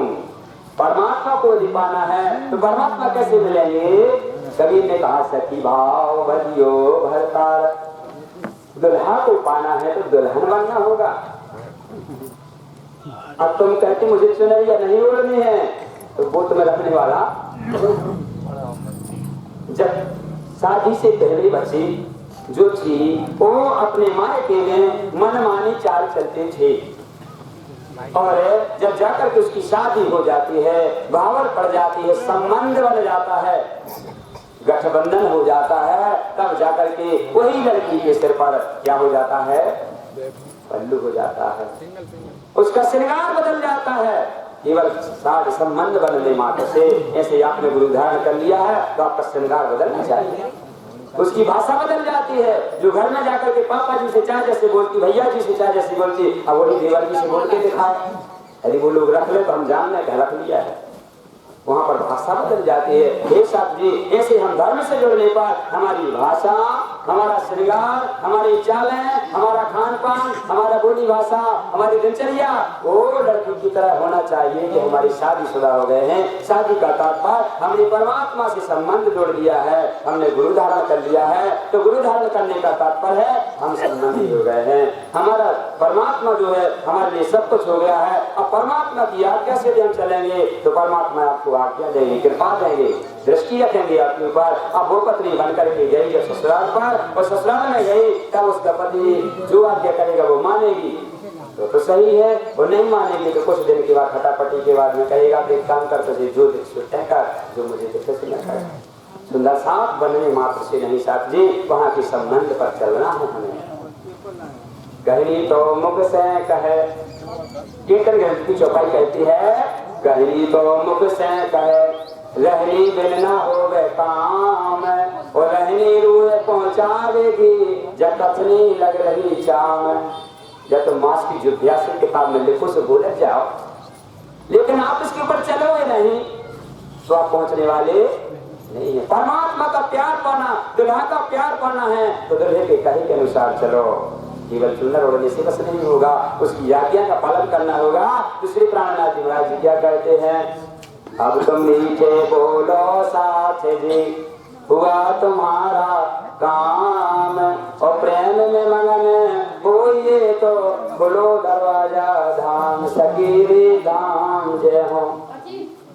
परमात्मा को यदि पाना है तो परमात्मा कैसे मिलेंगे? कबीर ने कहा सखी भाव भरियो भरतार, दुल्हा को पाना है तो दुल्हन बनना होगा। अब तुम कहते मुझे चुनरिया नहीं ओढ़नी है, तो वो तुम्हें रखने वाला। जब शादी से पहले बच्ची जो थी वो अपने मायके में मनमानी चाल चलते थे, और जब जाकर के उसकी शादी हो जाती है, भावर पड़ जाती है, संबंध बन जाता है, गठबंधन हो जाता है, तब जाकर के वही लड़की के सिर पर क्या हो जाता है? पल्लू हो जाता है, उसका श्रृंगार बदल जाता है। केवल साध संबंध बनने मात्र से, ऐसे आपने गुरु धारण कर लिया है तो आपका श्रृंगार बदलना चाहिए। उसकी भाषा बदल जाती है। जो घर में जाकर के पापा जी से चाय जैसे बोलती, भैया जी से चाय जैसे बोलती, अब वही देवर जी से बोल के दिखाए। यदि वो लोग रख ले तो हम जान लें रख लिया है, वहाँ पर भाषा बदल जाती है। हे साथ जी, ऐसे हम धर्म से जुड़ने पर हमारी भाषा, हमारा श्रृंगार, हमारी चालें, हमारा खान पान, हमारा बोली भाषा, हमारी दिनचर्या वो लड़की की तरह होना चाहिए कि हमारी शादीशुदा हो गए हैं। शादी का तात्पर्य हमने परमात्मा से संबंध जोड़ लिया है, हमने गुरु धारण कर लिया है, तो गुरु धारण करने का तात्पर्य है हम संबंधी हो गए हैं। हमारा परमात्मा जो है हमारे लिए सब कुछ हो गया है। अब परमात्मा की आज्ञा से भी हम चलेंगे तो परमात्मा आपको आज्ञा देंगे, कृपा देंगे, दृष्टि रखेंगे आपके ऊपर। अब वो पत्नी बन करके गई जब ससुराल पर, और ससुराल में गई तब उसका पति जो आज्ञा करेगा वो मानेगी तो सही है, वो नहीं मानेगी तो कुछ दिन के बाद खटापटी के बाद में कहेगा कि काम कर तुझे जो जो मुझे दिक्कत न करे। सुंदर साथ बनने मात्र से नहीं साथ जी, वहाँ के संबंध पर चलना है हमें। गहरी तो मुख से कहे, कीर्तन ग्रंथ की चौपाई कहती है, गहरी तो मुख से कहे रहनी बिन ना हो गए काम, और रहनी रूए जावेगी जब कथनी लग रही चाम। जब तुम मास की जुद्धिया से किताब में लिखो से बोले जाओ, लेकिन आप इसके ऊपर चलोगे नहीं तो आप पहुंचने वाले नहीं है। परमात्मा का प्यार पाना, दुल्हा का प्यार पाना है तो दुल्हे के कहे के अनुसार चलो। केवल सुंदर होने से बस नहीं होगा, उसकी आज्ञा का पालन करना होगा। दूसरे प्राणनाथ महाराज जी क्या कहते हैं, अब तुम मीठे बोलो साथ जी, हुआ तुम्हारा काम, और प्रेम में मगन होइए तो खोलो दरवाजा धाम, सकीरी धाम जय हो।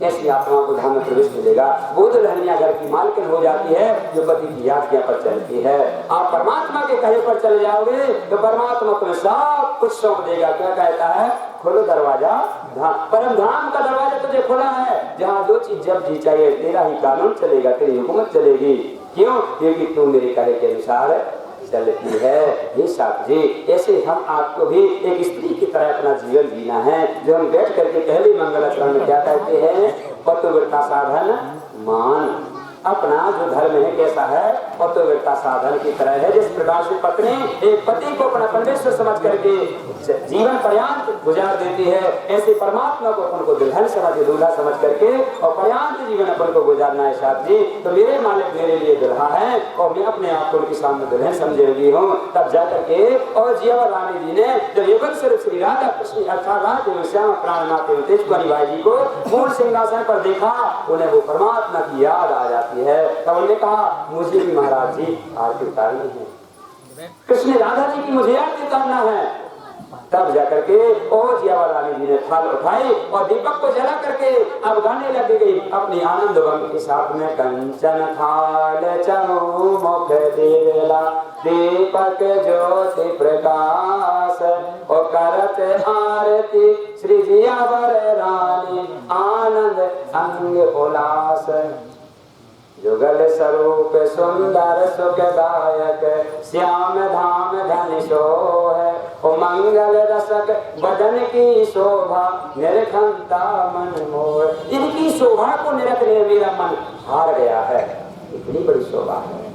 ऐसी आत्मा को धाम में प्रवेश मिलेगा। वो दुल्हनिया घर की मालकिन हो जाती है जो पति की आज्ञा पर चलती है। आप परमात्मा के कहे पर चले जाओगे तो परमात्मा तुम्हें सब कुछ सौंप देगा। क्या कहता है, खोलो दरवाजा धाम। परम धाम का दरवाजा तुझे खुला है, जहाँ जो चीज जब जी चाहिए तेरा ही कानून चलेगा, तेरी हुकूमत चलेगी। क्यों? क्योंकि तू मेरे कहे के अनुसार चलती है। ये साथ जी, ऐसे हम आपको भी एक स्त्री की तरह अपना जीवन जीना है, जो हम बैठ करके पहले मंगलाचरण में क्या कहते हैं, पतिव्रता साधन मान। अपना जो धर्म है कैसा है, पतिव्रता साधन की तरह है। जिस प्रकार से पत्नी एक पति को अपना परमेश्वर समझ करके जीवन पर्यांत गुजार देती है, ऐसे परमात्मा को अपन को दुल्हन समझ, दूल्हा समझ करके और पर्यांत जीवन अपन को गुजारना है। साथ जी, तो मेरे मालिक मेरे लिए दुल्हा है और मैं अपने आप को उनके सामने दुल्हन समझेगी हूँ। तब जाकर के और जियावर रानी जी ने जब युगल स्वरूप श्री राधा कृष्ण अर्थात श्याम प्राणनाथ तेज भाई जी को मूल सिंहासन पर देखा, उन्हें वो परमात्मा की याद आ जाती है। तब उन्होंने कहा, मुझे भी महाराज जी आरती उतारनी है, कृष्ण राधा जी की मुझे आरती उतारना है। तब जाकर के और जियावर रानी जी ने थाल उठाई और दीपक को जला करके अब गाने लग गई अपनी आनंद भंग के साथ में। कंचन थाल चौमुख देला, दीपक ज्योति प्रकाश, और करत आरती श्री जियावर रानी, आनंद अंग उल्लास। जुगल स्वरूप सुंदर सुखदायक, श्याम धाम धन सोह, ओ मंगल रसक बदन की शोभा, निरखंता मन मोह। इनकी शोभा को निरखने मेरा मन हार गया है, इतनी बड़ी शोभा है,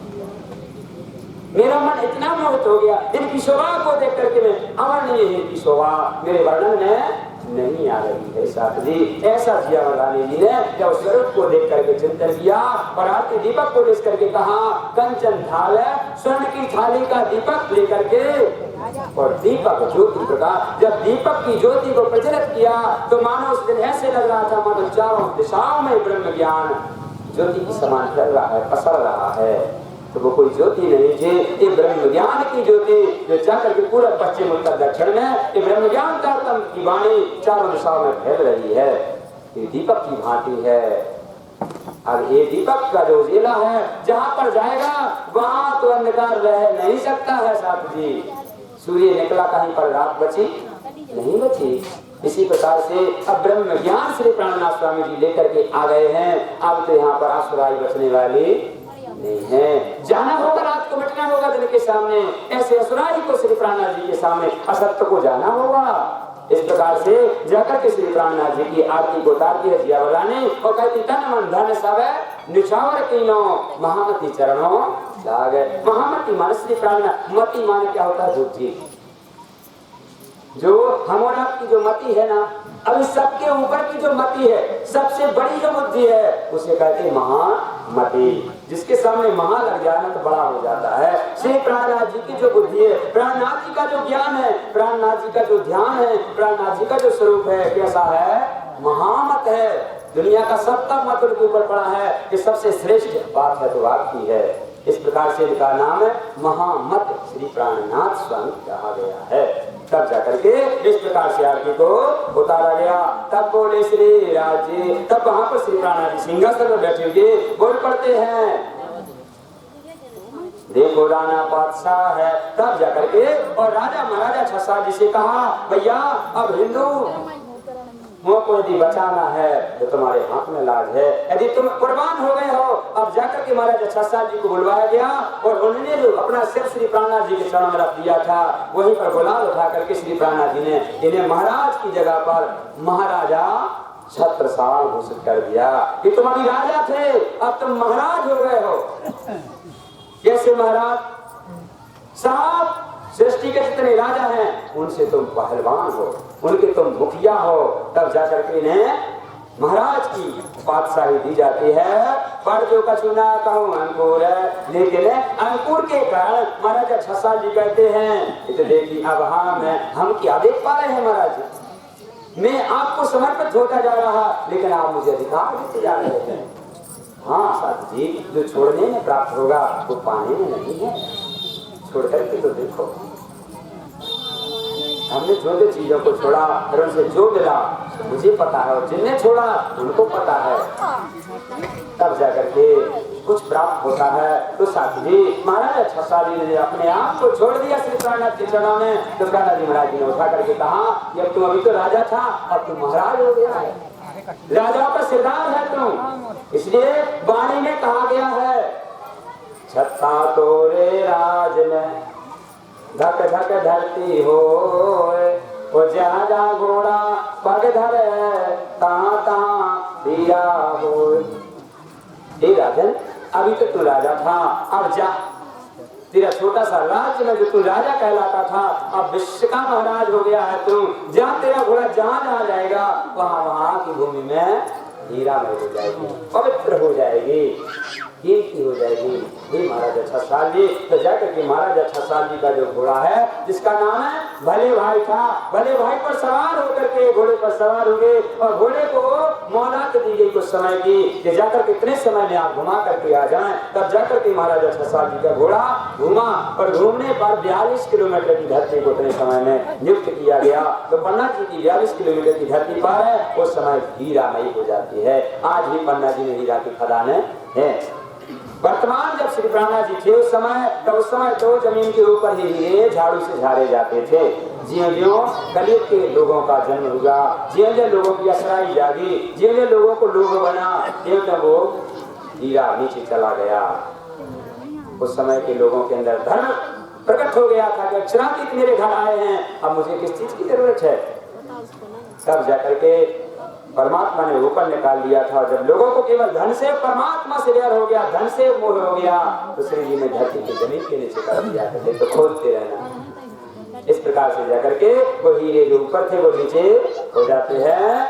मेरा मन इतना मोहित हो गया। इनकी शोभा को देख करके मैं अवर्णनीय है, इनकी शोभा मेरे वर्णन में नहीं आ रही है। साथ जी, ऐसा जियावर रानी जी ने जब स्वरूप को देख करके चिंतन किया और आरती दीपक को लेकर करके कहा, कंचन थाल स्वर्ण की थाली का दीपक लेकर के, और दीपक ज्योति प्रकाश। जब दीपक की ज्योति को प्रज्वलित किया तो मानो उस दिन ऐसे लग रहा था मानो चारों दिशाओं में ब्रह्म ज्ञान ज्योति की समान फैल रहा है, पसर रहा है। तो वो कोई ज्योति नहीं थी, ये ब्रह्म ज्ञान की ज्योति जो जाकर के पूरा पश्चिम उत्तर दक्षिण में ये ब्रह्म ज्ञान का की वाणी चारों दिशाओं में फैल रही है। ये दीपक की भांति है। अब ये दीपक का जो उजिला है, जहाँ पर जाएगा वहाँ तो अंधकार रह नहीं सकता है। साथ जी, सूर्य निकला कहीं पर रात बची नहीं बची। इसी प्रकार से अब ब्रह्म ज्ञान श्री प्राणनाथ स्वामी जी लेकर के आ गए हैं। अब तो यहाँ पर आसुराई बचने वाली नहीं है। जाना होगा, रात को मिटना होगा दिन के सामने। ऐसे असुराई को श्री प्राणनाथ जी के सामने असत्य को जाना होगा। इस प्रकार से जाकर के श्री प्राणनाथ जी की आरती को उतारती है जियावर रानी और कहती, तन मन धन सब निछावर तीनों महामती चरणों लागे। महामती मान श्री प्राणनाथ, मती मान क्या होता है, बुद्धि। जो हमारा की जो मति है ना, अभी सबके ऊपर की जो मति है, सबसे बड़ी जो बुद्धि है, उसे कहते हैं महामति। जिसके सामने महा लग जाए ना तो बड़ा हो जाता है। श्री प्राणनाथ जी की जो बुद्धि है, प्राणनाथ जी का जो ज्ञान है, प्राणनाथ जी का जो ध्यान है, प्राणनाथ जी का जो स्वरूप है, कैसा है, महामत है। दुनिया का सबका मत उनके ऊपर पड़ा है कि सबसे श्रेष्ठ बात है तो आपकी है। इस प्रकार से इनका नाम है महामत श्री प्राणनाथ स्वामी कहा गया है। तब जाकर के इस प्रकार से आरती को उतारा गया। तब बोले श्री राजे, तब वहां पर श्री प्राणनाथ जी सिंहासन में बैठे हुए बोल पड़ते हैं, देखो राणा बादशाह है। तब जाकर के और राजा महाराजा छसा जी से कहा, भैया अब हिंदू को यदि बचाना है तो तुम्हारे हाथ में लाज है। यदि तुम कुर्बान हो गए हो, अब जाकर के महाराजा छसा जी को बुलवाया गया और उन्होंने जो अपना सिर श्री प्राणनाथ जी के चरणों में रख दिया था, वहीं पर गुलाल उठा करके श्री प्राणनाथ जी ने इन्हें महाराज की जगह पर महाराजा छत्रसाल घोषित कर दिया कि तुम अभी राजा थे, अब तुम महाराज हो गए हो। जैसे महाराज साहब सृष्टि के जितने राजा हैं उनसे तुम पहलवान हो, उनके तुम मुखिया हो, तब जाकर के इन्हें महाराज की बादशाही दी जाती है। पर जो कछु ना कहूँ अंकुर है, लेकिन अंकुर के कारण महाराजा छसाल जी कहते हैं, तो देखिए अब हम क्या देख पा रहे हैं महाराज, मैं आपको समर्पित होता जा रहा, लेकिन आप मुझे अधिकार देते जा रहे हैं। हाँ साधु जी, जो छोड़ने में प्राप्त होगा वो पाने में नहीं है, छोड़ करके तो देखो। हमने जो जो चीजों को छोड़ा और उनसे जो मिला मुझे पता है, और जिनने छोड़ा उनको पता है, तब जाकर के कुछ प्राप्त होता है। तो साथी जी महाराज छसाल जी ने अपने आप को छोड़ दिया श्री प्राणनाथ के चरणों में। तो प्राणनाथ जी महाराज जी ने उठा करके कहा कि अब तुम अभी तो राजा था, अब तुम महाराज हो गया है, राजाओं का सिरदार है तुम। इसलिए वाणी में कहा गया है, छत्ता तोरे राज में धक धक धरती हो, जहाँ जहाँ घोड़ा पग धरे तहाँ तहाँ दिया हो। हे राजन, अभी तो तू राजा था, अब जा, तेरा छोटा सा राज्य में जो तू राजा कहलाता था अब विश्व का महाराज हो गया है तू। जहाँ तेरा घोड़ा जहाँ जहाँ जाएगा वहाँ वहाँ की भूमि में हीरा में हो जाएगी, पवित्र हो जाएगी, कीर्ति हो जाएगी। हे महाराजा छसाल जी, तो जाकर के महाराजा छसाल जी का जो घोड़ा है जिसका नाम है भले भाई था, भले भाई पर सवार होकर के घोड़े पर सवार हो गए, और घोड़े को मोहलत दी गई कुछ समय की कि जाकर के इतने समय में आप घुमा करके आ जाएं। तब जाकर के महाराजा छसाल जी का घोड़ा घूमा, और घूमने पर 42 किलोमीटर की धरती को इतने समय में नियुक्त किया गया। तो पन्ना जी की 42 किलोमीटर की धरती पर है उस समय हीरामयी हो जाती है। आज भी पन्ना जी में हीरा की खदानें हैं। वर्तमान जब श्री प्राणनाथ जी थे उस समय तो जमीन के ऊपर ही हीरे झाड़ू से झाड़े जाते थे। ज्यों कलयुग के लोगों का जन्म हुआ, ज्यों लोगों की असराई जागी, ज्यों लोगों को लोभ बना, त्यों वो हीरा नीचे चला गया। उस समय के लोगों के अंदर धर्म प्रकट हो गया था कि अक्षरातीत मेरे घर आए हैं, अब मुझे किस चीज की जरूरत है। तब जाकर के परमात्मा ने ऊपर निकाल दिया था। जब लोगों को केवल धन से परमात्मा से प्यार हो गया, धन से मोह हो गया, तो श्री जी ने धरती की जमीन के नीचे कर दिया था, तो खोदते रहना। इस प्रकार से जाकर के वो हीरे जो ऊपर थे वो नीचे हो जाते हैं।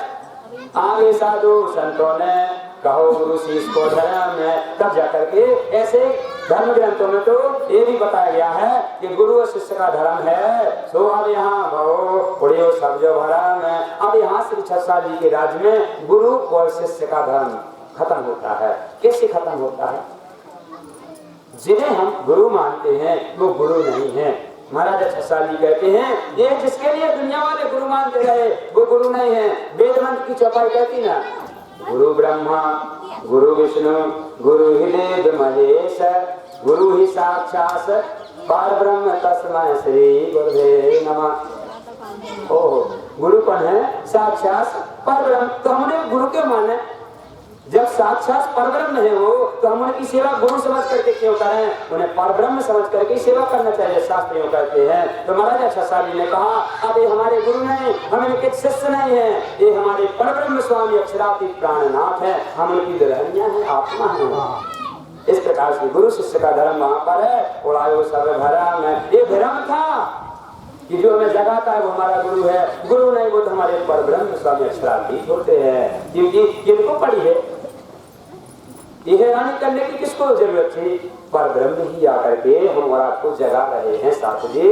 आगे साधु संतों ने कहो गुरु शीश को धर्म में, तब जाकर के ऐसे धर्म ग्रंथों में तो ये भी बताया गया है कि गुरु और शिष्य का धर्म है। सो अब यहाँ भो सब जो धर्म है, अब यहाँ श्री छसाल जी के राज्य में गुरु और शिष्य का धर्म खत्म होता है। कैसे खत्म होता है? जिन्हें हम गुरु मानते हैं वो गुरु नहीं है। महाराजा छसाल जी कहते हैं ये जिसके लिए दुनिया वाले गुरु मानते रहे वो गुरु नहीं है। वेद मंत्र की चौपाई कहती ना, गुरु ब्रह्मा गुरु विष्णु गुरु ही देव महेश गुरु ही साक्षात परब्रह्म तस्मै श्री गुरुवे नमः। ओह, गुरु कौन है? साक्षात परब्रह्म। तो हमने गुरु क्यों माने? जब साक्षात परब्रह्म है वो, तो हम उनकी सेवा गुरु समझ करके क्यों करें? उन्हें परब्रह्म समझ करके सेवा करना चाहिए, शास्त्र यूं कहते हैं। तो महाराजा छसाल जी ने कहा अब ये हमारे गुरु नहीं, हम इनके शिष्य नहीं है, ये हमारे परब्रह्म स्वामी अक्षरातीत प्राणनाथ है, हम उनकी दुल्हनियां हैं, आत्मा है। इस प्रकार से गुरु शिष्य का धर्म वहां पर है। उड़ायो सब भरम है, ये भ्रम था कि जो हमें जगाता है वो हमारा गुरु है। गुरु नहीं, वो तो हमारे परब्रह्म स्वामी अक्षरातीत होते हैं। क्योंकि किनको पड़ी है ये हैरानी करने की किसको जरूरत थी? पर ब्रह्म ही आकर के हमारा को जगा रहे हैं। साथ जी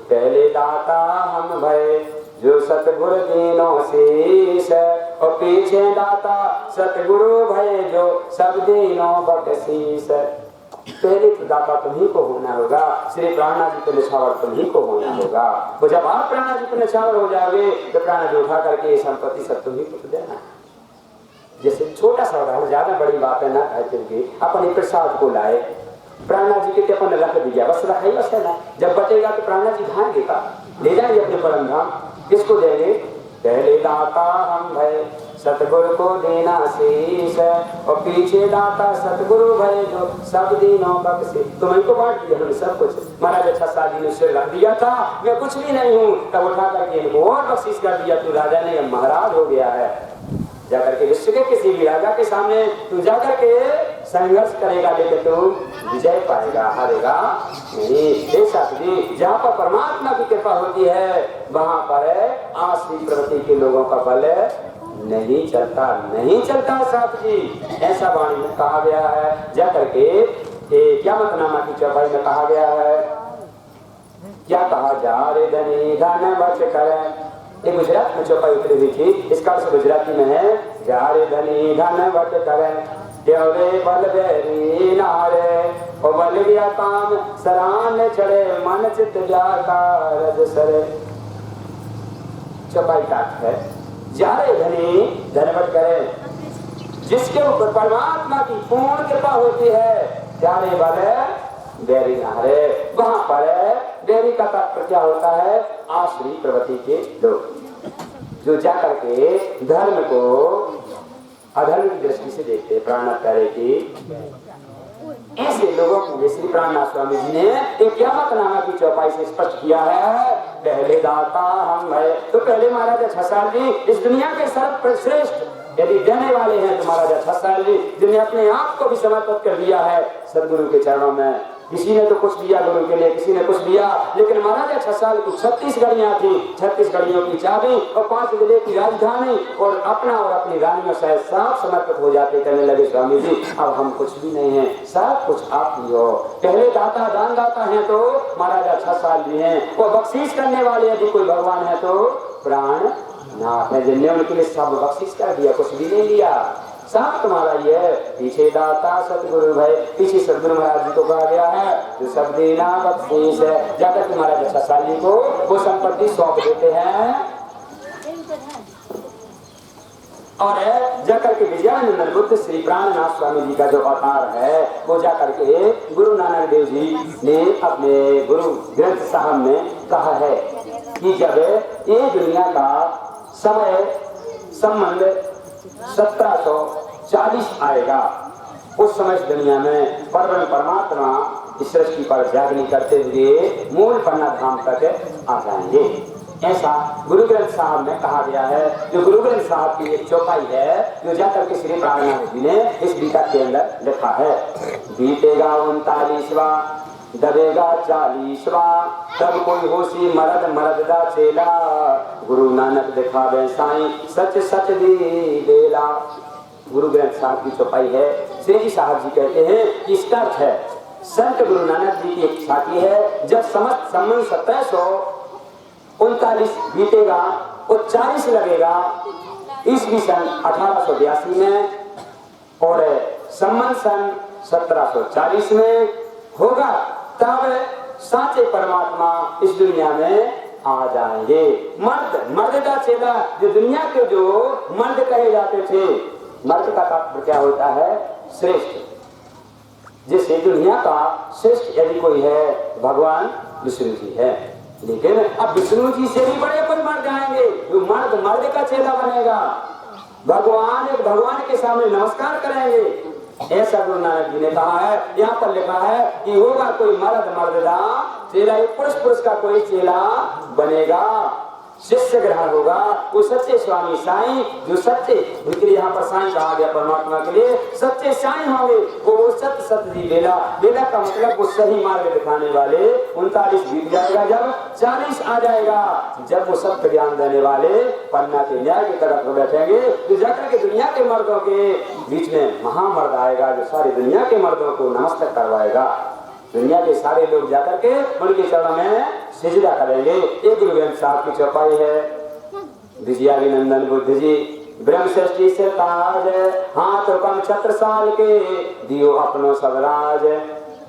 पहले दाता हम भय जो सतगुरु दीनों शीश, और पीछे दाता सतगुरु भय जो सब दीनों बख्शीश। पहले तो दाता तुम्ही को होना होगा, श्री प्राणनाथ जी के निछावर तुम्ही को होना होगा। तो जब आप प्राणनाथ जी के निछावर हो जाओगे तो प्राणनाथ जी उठा करके संपत्ति सब तुम्ही को देना। जैसे छोटा सा उदाहरण, ज्यादा बड़ी बात है ना कहते, अपने प्रसाद को लाए प्राणनाथ जी के अपन रख दिया, बस रखा ही बस है ना। जब बचेगा तो प्राणनाथ जी भागेगा, ले जाएंगे अपने परम धाम। किसको देंगे? पहले दाता हम भय सतगुरु को देना शीश, और पीछे दाता सतगुरु भय जो सब दीनों बख्शे। तुम्हें को बांट दिया हमने सब कुछ। महाराज छसाल जी ने उसे रख दिया था मैं कुछ भी नहीं हूँ, तब उठा करके इनको और बख्शीश कर दिया, तू राजा नहीं अब महाराज हो गया है। जाकर के विश्व के किसी भी राजा के सामने तू जाकर के संघर्ष करेगा, लेकिन तू विजय पाएगा, हारेगा नहीं। शास्त्री जहाँ पर परमात्मा की कृपा होती है वहां पर आश्री प्रवृत्ति के लोगों का बल नहीं चलता, नहीं चलता साहब जी। ऐसा वाणी में कहा गया है। जाकर के क़यामतनामा की चौपाई में कहा गया है, क्या कहा जा रे धनी धन बच करे। ये गुजरात में चौपाई उतरी हुई थी, इसका से गुजराती में है, जा रे धनी धन बच करे रे बल बेरी नारे ओ बल गया काम सरान चढ़े मन चित जाता रज सरे। चौपाई का है, जा रे धनी धन बच करे, जिसके ऊपर परमात्मा की पूर्ण कृपा होती है, प्यारे वाले बैरी नारे, वहां पर बैरी का तात्पर्य क्या होता है, आश्री प्रवृत्ति के लोग जो जाकर के धर्म को अधर्म की दृष्टि से देखते, प्राण करे की ऐसे लोगों को श्री प्राणनाथ स्वामी जी ने एक क़यामतनामा की चौपाई से स्पष्ट किया है। पहले दाता हम है, तो पहले महाराजा छसाल जी इस दुनिया के सर्वश्रेष्ठ यदि देने वाले हैं तो महाराजा छसाल जी, जिन्हें अपने आप को भी समर्पित कर दिया है सदगुरु के चरणों में। किसी ने तो कुछ दिया गुरु के लिए, किसी ने कुछ दिया, लेकिन महाराजा छसाल की 36 गढ़ियां थी, 36 गढ़ियों की चाबी और 5 जिले की राजधानी, और अपना और अपनी रानी में शायद साफ समर्पित हो जाते, कहने लगे स्वामी जी अब हम कुछ भी नहीं है, सब कुछ आप ही हो। पहले दाता दान दाता है तो महाराजा छसाल जी हैं, और बख्शीश करने वाले यदि कोई भगवान है तो प्राण नाथ है, जिनने उनके लिए सब बख्शीश कर दिया, कुछ भी नहीं लिया, सब तुम्हारा ही है। पीछे दाता सतगुरु भाई, पीछे सतगुरु महाराज जी को कहा गया है जो सब देना बख्शीश है। जाकर के महाराज छसाल जी को वो संपत्ति सौंप देते हैं, और जाकर के विजयानंद बुद्ध श्री प्राणनाथ स्वामी जी का जो अवतार है वो जाकर के गुरु नानक देव जी ने अपने गुरु ग्रंथ साहब में कहा है कि जब ये दुनिया का समय संबंध 1740 आएगा, उस समय दुनिया में परमात्मा इस सृष्टि पर जागरण करते हुए मूल पन्ना धाम तक आ जाएंगे। ऐसा गुरु ग्रंथ साहब में कहा गया है। जो गुरु ग्रंथ साहब की एक चौपाई है जो जाकर के श्री प्राणनाथ जी ने इस गीता के अंदर लिखा है, बीतेगा 39वां दबेगा 40वां, तब कोई होशी मरद मरद दा चेला, गुरु नानक दिखावे साईं सच सच दी बेला। गुरु ग्रंथ साहब की चौपाई है। श्री जी साहब जी कहते हैं कि इसका अर्थ है संत गुरु नानक जी की एक साथी है, जब समस्त संबंध 1739 बीतेगा और 40 लगेगा ईस्वी सन 1882 में, और संबंध सन 1740 में होगा, तब साचे परमात्मा इस दुनिया में आ जाएंगे। मर्द का चेला, जो दुनिया के जो मर्द कहे जाते थे, मर्द का तात्पर्य क्या होता है, श्रेष्ठ, जिसे दुनिया का श्रेष्ठ यदि कोई है भगवान विष्णु जी है। लेकिन अब विष्णु जी से भी बड़े कोई मर्द आएंगे, जो मर्द का चेला बनेगा, भगवान के सामने नमस्कार करेंगे। ऐसा गुरु नानक जी ने कहा है। यहाँ पर लिखा है कि होगा कोई मर्दा चेला, पुरुष का कोई चेला बनेगा, शिष्य ग्रहण होगा, वो सच्चे स्वामी साईं, जो सच्चे, उनके लिए यहाँ पर साईं कहा गया परमात्मा के लिए सच्चे साईं होंगे, वो सत्य सत्य दी बेला का मतलब वो सही मार्ग दिखाने वाले। 39 बीत जाएगा, जब 40 आ जाएगा, जब वो सत्य ज्ञान देने वाले पन्ना के न्याय की तरफ बैठेंगे, तो जाकर के दुनिया के मर्दों के बीच में महामर्द आएगा, जो सारी दुनिया के मर्दों को नमस्कार करवाएगा। दुनिया के सारे लोग जाकर के उनके चरणों में सिजदा करेंगे। एक गुरु ग्रंथ साहब की चौपाई है, विजयानंद बुद्ध जी ब्रह्म सृष्टि से ताज, हाथ कम छत्रसाल के दियो अपनो सबराज।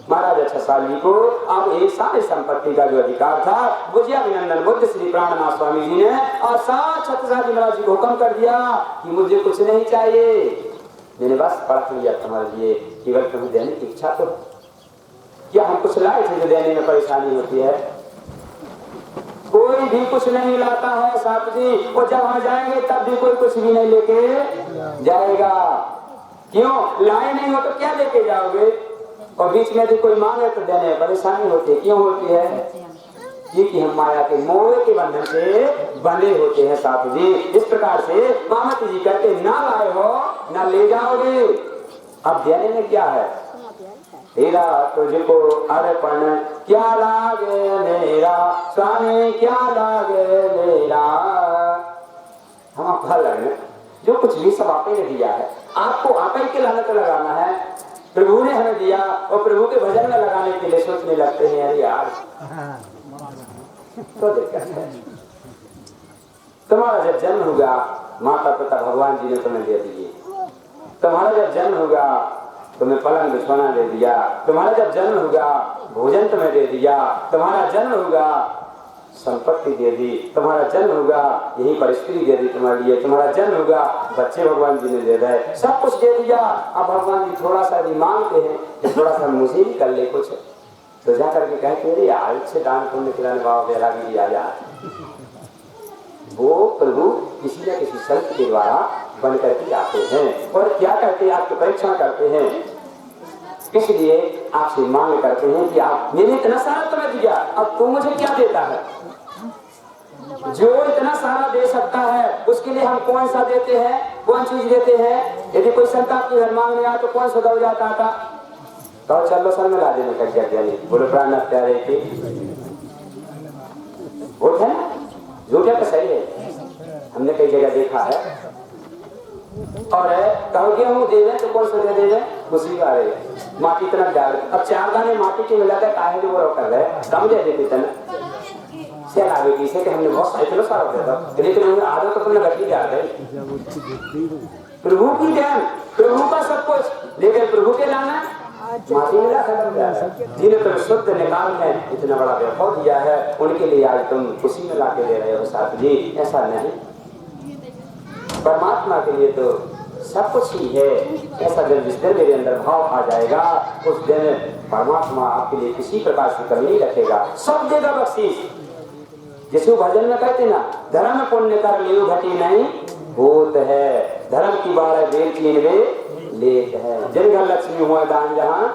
महाराजा छसाल जी को अब ये सारी संपत्ति का जो अधिकार था, विजयानंद बुद्ध श्री प्राणनाथ स्वामी जी ने और साथ छत्रसाल जी महाराज जी को हुक्म कर दिया कि मुझे कुछ नहीं चाहिए, मैंने बस पढ़ लिया तुम्हारे लिए, केवल तुम्हें देने की इच्छा तो क्या हम कुछ लाए थे जो देने में परेशानी होती है? कोई भी कुछ नहीं लाता है साहब जी, और जब हम जाएंगे तब भी कोई कुछ भी नहीं लेके जाएगा। क्यों? लाए नहीं हो तो क्या लेके जाओगे? और बीच में भी कोई मांगे तो देने में परेशानी होती है। क्यों होती है? क्योंकि हम माया के मोह के बंधन से बंधे होते हैं साधु जी। इस प्रकार से महामती जी कहते ना लाए हो ना ले जाओगे। अब देने में क्या है? तेरा तुझको अर्पण क्या लागे मेरा स्वामी, क्या लागे मेरा। हम आपका लगने जो कुछ भी सब आपने ने दिया है, आपको आप ही के लाने को लगाना है। प्रभु ने हमें दिया और प्रभु के भजन में लगाने के लिए सोचने लगते हैं अरे यार तो देखा तुम्हारा जब जन्म होगा माता पिता भगवान जी ने तुम्हें दे दिए। तुम्हारा जब जन्म होगा तुम्हें पलंग बिछौना दे दिया। तुम्हारा जब जन्म होगा भोजन तुम्हें दे दिया। तुम्हारा जन्म होगा संपत्ति दे दी। तुम्हारा जन्म होगा यही परिस्थिति दे दी तुम्हारे लिए। तुम्हारा जन्म होगा बच्चे भगवान जी ने दे दिए, सब कुछ दे दिया। अब भगवान जी थोड़ा सा भी मांगते हैं कि थोड़ा सा मुझे भी कर ले कुछ, तो जा करके कहते हैं यार से दान पुण्य खिलाने बाबा बैरागी भी आ जाए। वो प्रभु किसी न किसी संत के द्वारा बन करके आते हैं और क्या करते हैं? आपको परीक्षण करते हैं, इसलिए आपसे मांग करते हैं कि आप मैंने इतना सारा तुम्हें दिया, अब तू मुझे क्या देता है? जो इतना सारा दे सकता है उसके लिए हम कौन सा देते हैं, कौन चीज देते हैं? यदि कोई संत आपकी घर मांगने आया तो कौन सा दब जाता था? तो चलो सर में ला देने का क्या बोलो प्राण प्यारे की वो है ना, जो क्या सही है, हमने कई जगह देखा है। और कहोगे हम दे दें तो कौन सा दे दें? खुशी आ रही है माटी इतना डाल, अब 4 दाने माटी के मिला कर काहे जो वो कर रहे कम दे देते थे ना से लागे कि इसे कि हमने बहुत इतना सारा दे दो, लेकिन हमने आदत तो तुमने रखी जा रही। प्रभु की ज्ञान, प्रभु का सब कुछ, लेकिन प्रभु के लाना माटी मिला खत्म जा रहा है। जिन्हें तुम शुद्ध निकाल में इतना बड़ा वैभव दिया है उनके लिए आज तुम खुशी में ला के दे रहे हो साथ जी। ऐसा नहीं, परमात्मा के लिए तो सब कुछ ही है। ऐसा जब जिस दिन मेरे अंदर भाव आ जाएगा उस दिन परमात्मा आपके लिए किसी प्रकार से कमी नहीं रखेगा, सब देगा बख्शीश। जिसको भजन में कहते ना धर्म पुण्य कर लियो घटी नहीं होत है, धर्म की 12 वेद 3 वे लेख है। जिन घर लक्ष्मी हुआ दान जहाँ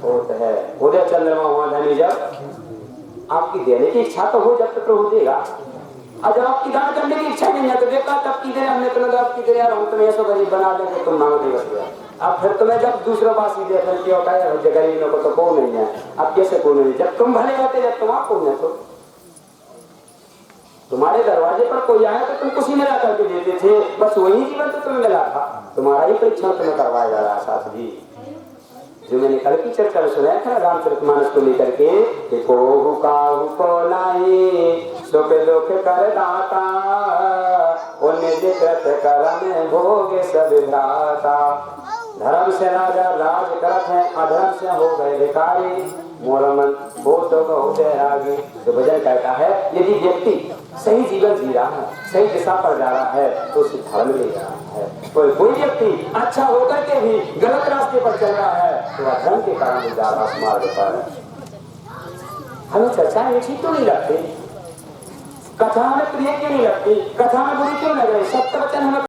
होत है, उदय चंद्रमा हुआ धनी जब। आपकी देने की इच्छा तो हो जब तक प्रभु देगा, और जब आपकी दान करने की इच्छा नहीं है तो देखा तब की दे हमने तुम्हें आपकी दे यार हम तुम्हें ऐसा गरीब बना देंगे तुम मांगते बस। अब फिर तुम्हें जब दूसरों पास ही देखा क्या होता है गरीब को तो कौन नहीं है, अब कैसे कौन नहीं? जब तुम भले होते जब तुम आप कौन है, तो तुम्हारे दरवाजे पर कोई आया तो तुम कुछ ही मिला करके देते थे, बस वही जीवन तो तुम्हें मिला था। तुम्हारा ही परीक्षण तुम्हें करवाया जा रहा साथ जी। जो मैंने कल की चर्चा में सुनाया था रामचरितमानस को लेकर के को को लाई सुख दुख कर दाता उन्हें जिक्रत करम भोगे सब भ्राता। धर्म से राजा राज करत है, अधर्म से हो गए भिखारी, मोर मन वो तो हो बैरागी। तो भजन कहता है यदि व्यक्ति सही जीवन जी रहा है, सही दिशा पर जा रहा है तो उसे धर्म ले जा रहा है। कोई व्यक्ति अच्छा होकर के भी गलत रास्ते पर चल रहा है तो अधर्म के कारण जा रहा है मार्ग पर। हमें चर्चा में ठीक तो नहीं लगती, कथा हमें प्रिय क्यों नहीं लगती, कथा में बुरी क्यों लग रही? सत्य वचन हमें